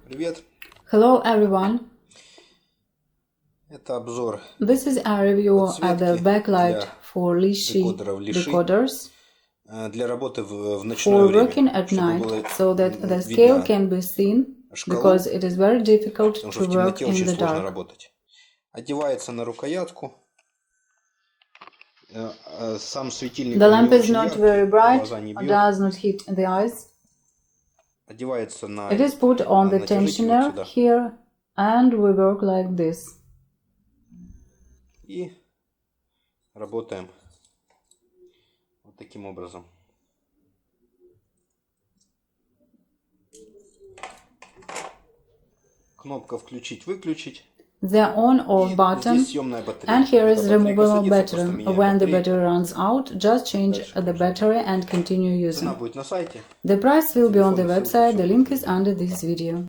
Привет. Hello everyone. Это обзор This is a review of the backlight для for Lishi декодеров Lishi decoders для работы в ночное for время, working at чтобы night, было so that the scale видно can be seen, шкалу, because it is very difficult потому что to в work темноте in очень the сложно dark. работать. Одевается на рукоятку. Сам светильник The не lamp is очень not яркий, very bright, глаза не бьет. does not hit the eyes. Одевается на It is put on the натяжитель вот tensioner сюда. here, and we work like this. И работаем вот таким образом. Кнопка включить-выключить. The on/off button, and here is removable battery. When the battery runs out, just change the battery and continue using. Цена будет на сайте. The price will be on the website, the link is under this video.